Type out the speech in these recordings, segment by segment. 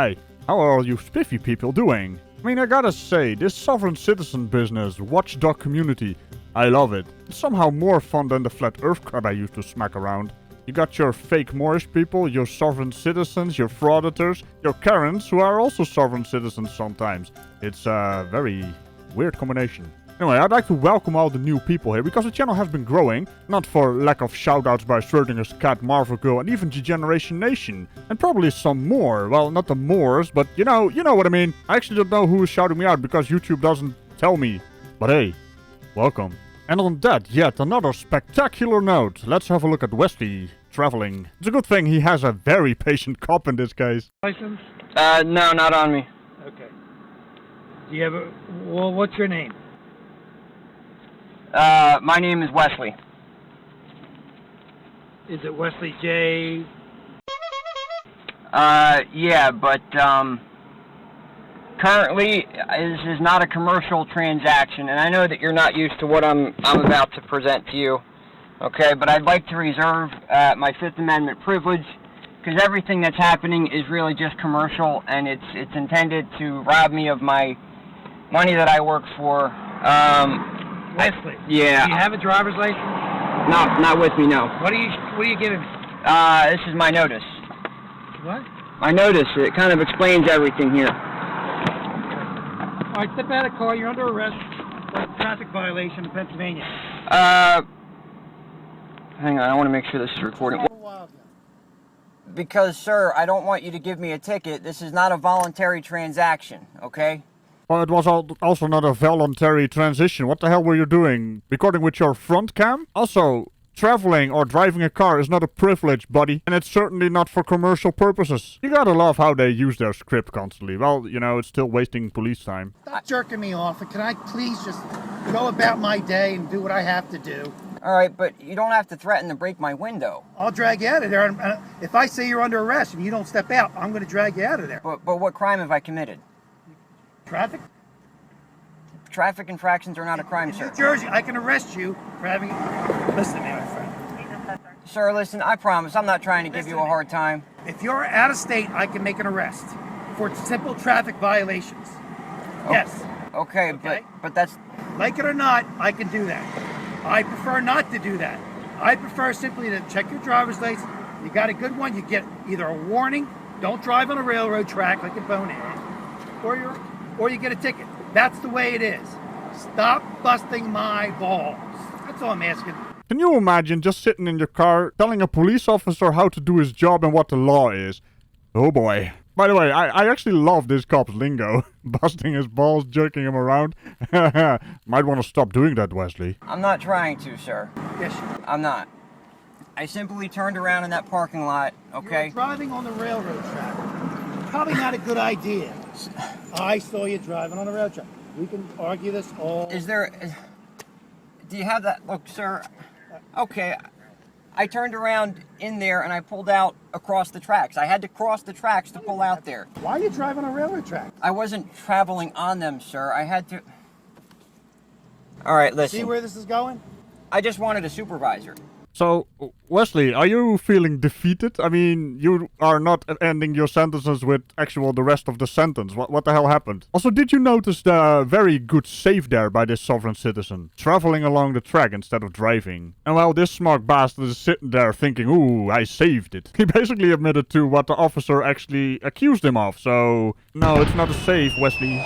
Hey, how are all you Spiffy people doing? I mean, I gotta say, this sovereign citizen business, watchdog community, I love it. It's somehow more fun than the flat earth crap I used to smack around. You got your fake Moorish people, your sovereign citizens, your frauditors, your Karens, who are also sovereign citizens sometimes. It's a very weird combination. Anyway, I'd like to welcome all the new people here, because the channel has been growing, not for lack of shoutouts by Schrodinger's cat, Marvel Girl, and even G-Generation Nation. And probably some more. Well, not the Moors, but you know what I mean. I actually don't know who is shouting me out, because YouTube doesn't tell me. But hey, welcome. And on that, yet another spectacular note. Let's have a look at Wesley traveling. It's a good thing he has a very patient cop in this case. License? No, not on me. Okay. Do you have a... Well, what's your name? My name is Wesley. Is it Wesley J? Yeah, but, currently, this is not a commercial transaction, and I know that you're not used to what I'm about to present to you, okay, but I'd like to reserve, my Fifth Amendment privilege, because everything that's happening is really just commercial, and it's intended to rob me of my money that I work for, Wesley. Yeah. Do you have a driver's license? No, not with me, no. What are you giving me? This is my notice. What? My notice. It kind of explains everything here. All right, step out of the car. You're under arrest for a traffic violation in Pennsylvania. Hang on. I want to make sure this is recording. Because, sir, I don't want you to give me a ticket. This is not a voluntary transaction, okay? Well, it was also not a voluntary transition. What the hell were you doing? Recording with your front cam? Also, traveling or driving a car is not a privilege, buddy. And it's certainly not for commercial purposes. You gotta love how they use their script constantly. Well, you know, it's still wasting police time. Stop jerking me off, and can I please just go about my day and do what I have to do? All right, but you don't have to threaten to break my window. I'll drag you out of there. And if I say you're under arrest and you don't step out, I'm going to drag you out of there. But what crime have I committed? Traffic? Traffic infractions are not a crime, sir. In New Jersey, I can arrest you for having... Listen to me, my friend. Sir, listen, I promise, I'm not trying to give you a hard time. If you're out of state, I can make an arrest for simple traffic violations. Oh, yes. Okay, but that's... Like it or not, I can do that. I prefer not to do that. I prefer simply to check your driver's license. You got a good one, you get either a warning, don't drive on a railroad track like a bonehead, or you get a ticket. That's the way it is. Stop busting my balls. That's all I'm asking. Can you imagine just sitting in your car telling a police officer how to do his job and what the law is? Oh boy. By the way, I actually love this cop's lingo. Busting his balls, jerking him around. Might want to stop doing that, Wesley. I'm not trying to, sir. Yes, I'm not. I simply turned around in that parking lot, okay? You're driving on the railroad track. Probably not a good idea. I saw you driving on the railroad track. We can argue this all... Do you have that? Look, sir. Okay. I turned around in there and I pulled out across the tracks. I had to cross the tracks to pull out there. Why are you driving on a railroad track? I wasn't traveling on them, sir. I had to... All right, listen. See where this is going? I just wanted a supervisor. So, Wesley, are you feeling defeated? I mean, you are not ending your sentences with the rest of the sentence. What the hell happened? Also, did you notice the very good save there by this sovereign citizen? Traveling along the track instead of driving. And while this smart bastard is sitting there thinking, ooh, I saved it. He basically admitted to what the officer actually accused him of. So, no, it's not a save, Wesley.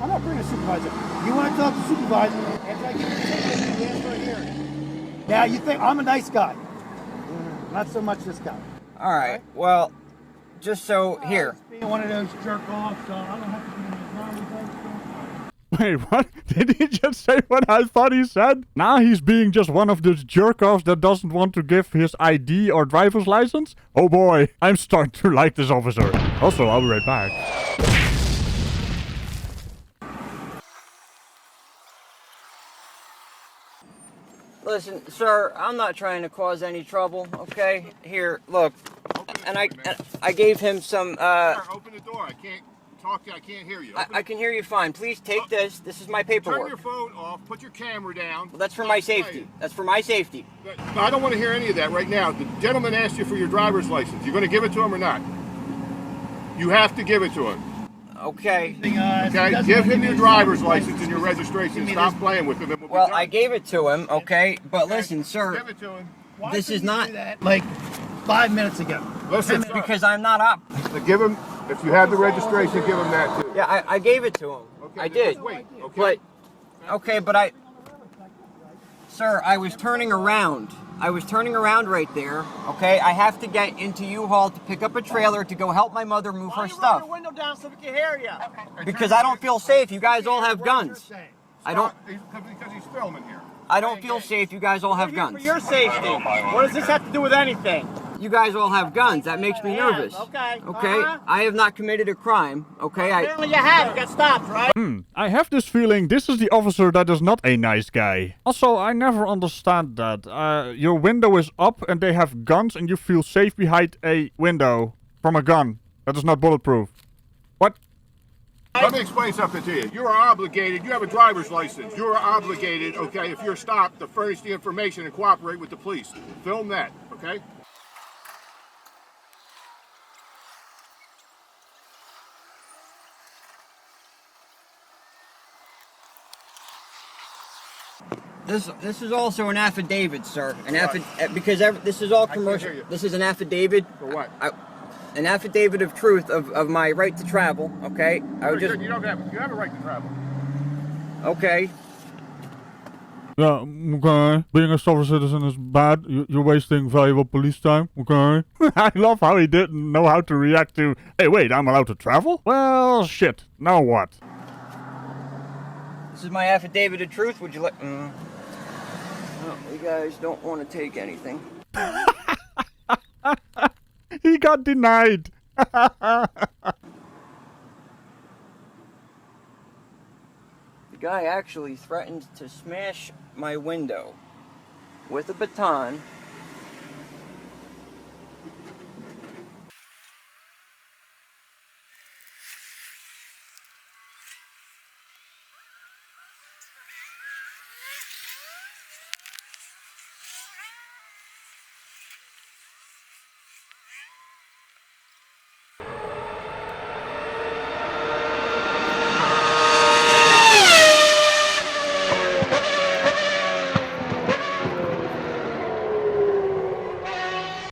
I'm not bringing a supervisor. You want to talk to the supervisor? After I give you the ticket, you ask for a hearing. Now, you think I'm a nice guy. Not so much this guy. All right. Well, just so here. Being one of those jerk-offs, so I don't have to be in the drama. Wait, what? Did he just say what I thought he said? Now he's being just one of those jerk-offs that doesn't want to give his ID or driver's license? Oh boy, I'm starting to like this officer. Also, I'll be right back. Listen, sir, I'm not trying to cause any trouble, okay? Here, look. And I gave him some, Sir, open the door. I can't talk to you. I can't hear you. I can hear you fine. Please take this. This is my paperwork. Turn your phone off. Put your camera down. Well, that's for my safety. That's for my safety. No, I don't want to hear any of that right now. The gentleman asked you for your driver's license. You're going to give it to him or not? You have to give it to him. Okay. Okay, give him your driver's license and your registration. Stop playing with him. Well, I gave it to him, okay? But listen, sir. Give it to him. This is not... Like 5 minutes ago. Listen, Because I'm not up. give him, if you have the registration, give him that too. Yeah, I gave it to him. Okay, I then did. just wait, okay? But Sir, I was turning around. I was turning around right there, okay? I have to get into U-Haul to pick up a trailer to go help my mother move her stuff. Roll your window down so we can hear you. Because I don't feel safe. You guys all have guns. I don't... Because he's filming here. I don't feel safe. You guys all have guns. For your safety. What does this have to do with anything? You guys all have guns. That makes me nervous. Okay. Okay? I have not committed a crime. Okay? Apparently you have. You got stopped, right? I have this feeling this is the officer that is not a nice guy. Also, I never understand that. Your window is up and they have guns and you feel safe behind a window from a gun that is not bulletproof. What? Let me explain something to you. You are obligated, you have a driver's license. You are obligated, okay, if you're stopped, to furnish the information and cooperate with the police. Film that, okay? This is also an affidavit, sir. Because this is all commercial. hear you. This is an affidavit. For what? An affidavit of truth of my right to travel. Okay. You have a right to travel. Okay. Yeah, okay. Being a sovereign citizen is bad. You're wasting valuable police time, okay? I love how he didn't know how to react to, hey, wait, I'm allowed to travel? Well, shit. Now what? This is my affidavit of truth. Would you like... Oh, you guys don't want to take anything. He got denied. The guy actually threatened to smash my window with a baton.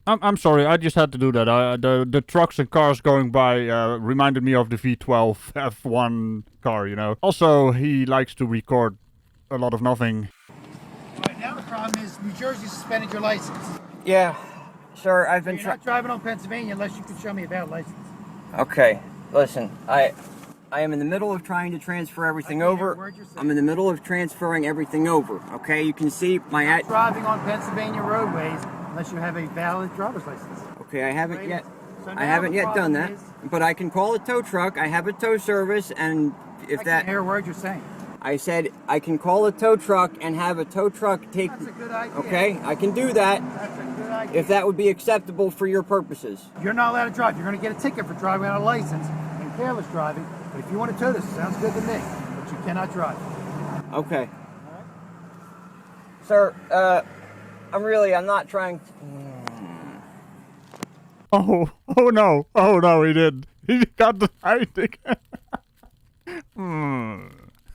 I'm sorry, I just had to do that. The trucks and cars going by reminded me of the V12 F1 car, you know. Also, he likes to record a lot of nothing. Right now the problem is New Jersey suspended your license. Yeah, sir, I've been You're not driving on Pennsylvania unless you can show me a valid license. Okay, listen, I am in the middle of trying to transfer everything over. I'm in the middle of transferring everything over, okay? You can see my... Driving on Pennsylvania roadways unless you have a valid driver's license. Okay, I haven't yet. So I haven't yet done that, but I can call a tow truck. I have a tow service, and if I that... can't hear a word you're saying. I said I can call a tow truck and have a tow truck take... That's a good idea. Okay, I can do that That's a good idea. if that would be acceptable for your purposes. You're not allowed to drive. You're going to get a ticket for driving without a license and careless driving. But if you want to tow this, it sounds good to me. But you cannot drive. Okay. Sir, I'm not trying to... Oh no, he did. He got denied again.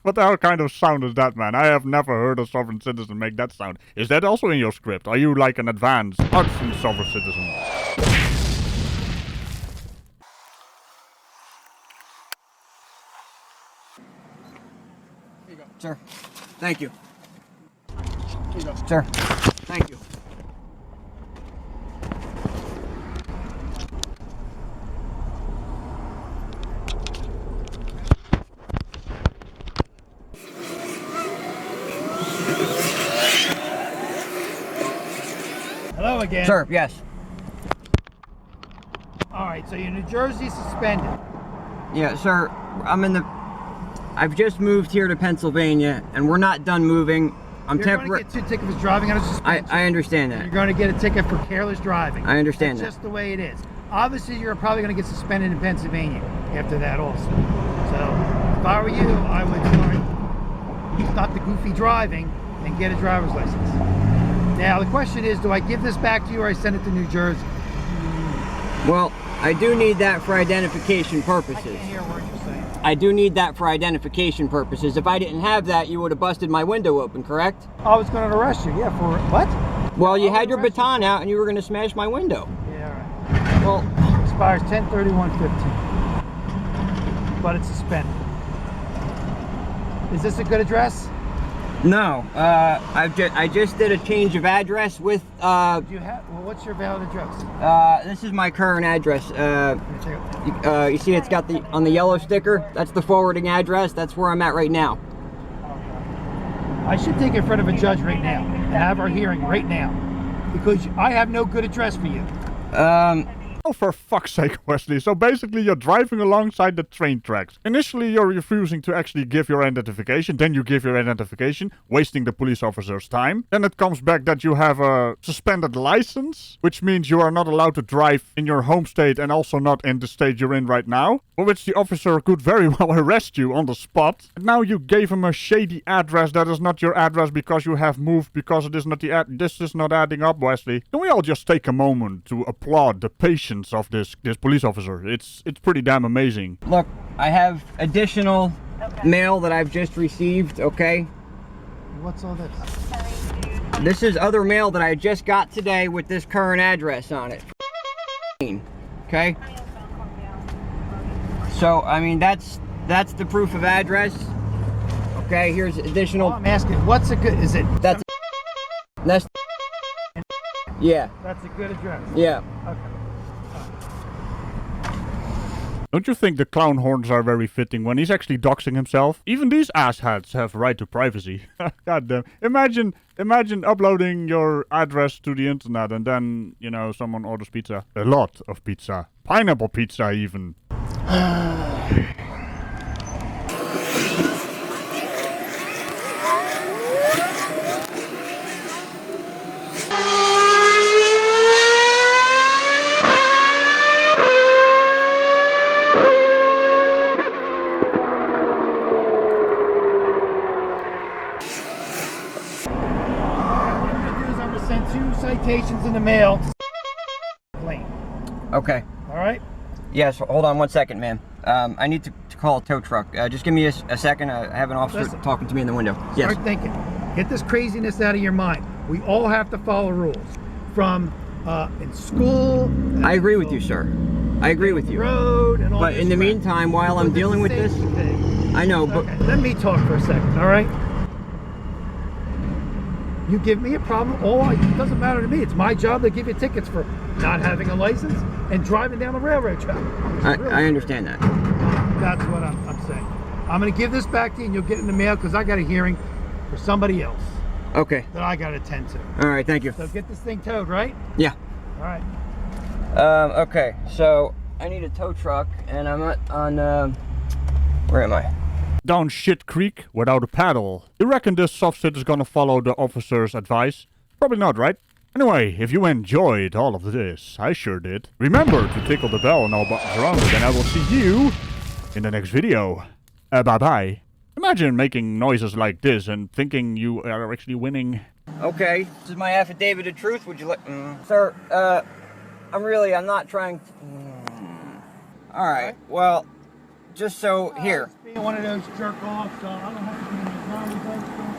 What the hell kind of sound is that, man? I have never heard a sovereign citizen make that sound. Is that also in your script? Are you like an advanced artsy sovereign citizen? Sir, thank you. Sir, thank you. Hello again. Sir, yes. All right, so you're New Jersey suspended. Yeah, sir, I've just moved here to Pennsylvania, and we're not done moving. You're going to get 2 tickets for driving under suspension. I understand that. You're going to get a ticket for careless driving. I understand That's that. just the way it is. Obviously, you're probably going to get suspended in Pennsylvania. after that also. So if I were you, I would stop the goofy driving and get a driver's license. Now the question is, do I give this back to you or I send it to New Jersey? Well, I do need that for identification I purposes. can't hear what you're saying. I do need that for identification purposes. If I didn't have that, you would have busted my window open, correct? I was going to arrest you, yeah, for what? Well, you I had would your arrest you. baton out and you were going to smash my window. Yeah, all right. Well, Expires 10/31/15. But it's suspended. Is this a good address? no. I just did a change of address with, Do you have, well, what's your valid address? this is my current address. Let me take it. You see it's got on the yellow sticker, that's the forwarding address. That's where I'm at right now. I should take it in front of a judge right now and have our hearing right now because I have no good address for you. Oh, for fuck's sake, Wesley. So basically you're driving alongside the train tracks. Initially you're refusing to actually give your identification, then you give your identification, wasting the police officer's time. Then it comes back that you have a suspended license, which means you are not allowed to drive in your home state and also not in the state you're in right now, for which the officer could very well arrest you on the spot. And now you gave him a shady address that is not your address because you have moved, because it is not this is not adding up, Wesley. Can we all just take a moment to applaud the patience of this police officer? It's pretty damn amazing. Look, I have additional mail that I've just received, okay? What's all this? This is other mail that I just got today with this current address on it. Okay? So, I mean, that's the proof of address. Okay, here's additional. I'm asking, what's a good, is it? That's yeah, That's a good address. yeah. Okay. Don't you think the clown horns are very fitting when he's actually doxing himself? Even these asshats have right to privacy. God damn. Imagine uploading your address to the internet and then, you know, someone orders pizza. A lot of pizza. Pineapple pizza even. Citations in the mail. Lane. Okay. All right. Yes, hold on 1 second, man. I need to call a tow truck. Just give me a second. I have an officer Listen. talking to me in the window. Yes. Start thinking. Get this craziness out of your mind. We all have to follow rules. From in school. I agree with you, sir. I agree with you. Road and all But this in the crap. meantime, while I'm Because it's dealing a with this, safety thing. I know, but Okay, let me talk for a second, all right? You give me a problem, it doesn't matter to me. It's my job to give you tickets for not having a license and driving down the railroad track. I understand that. That's what I'm saying. I'm going to give this back to you and you'll get it in the mail because I got a hearing for somebody else Okay. that I got to attend to. All right, thank you. So get this thing towed, right? Yeah. All right. Okay, so I need a tow truck, and I'm on, where am I? Down shit creek without a paddle. You reckon this SOVCIT is gonna follow the officer's advice? Probably not, right? Anyway, if you enjoyed all of this, I sure did, remember to tickle the bell and all buttons around it, and I will see you in the next video. Bye-bye. Imagine making noises like this and thinking you are actually winning. Okay, this is my affidavit of truth. Would you like... Sir, I'm not trying to... All right, well, just so... Here. Being one of those jerk offs, I don't have to be in the driver's license.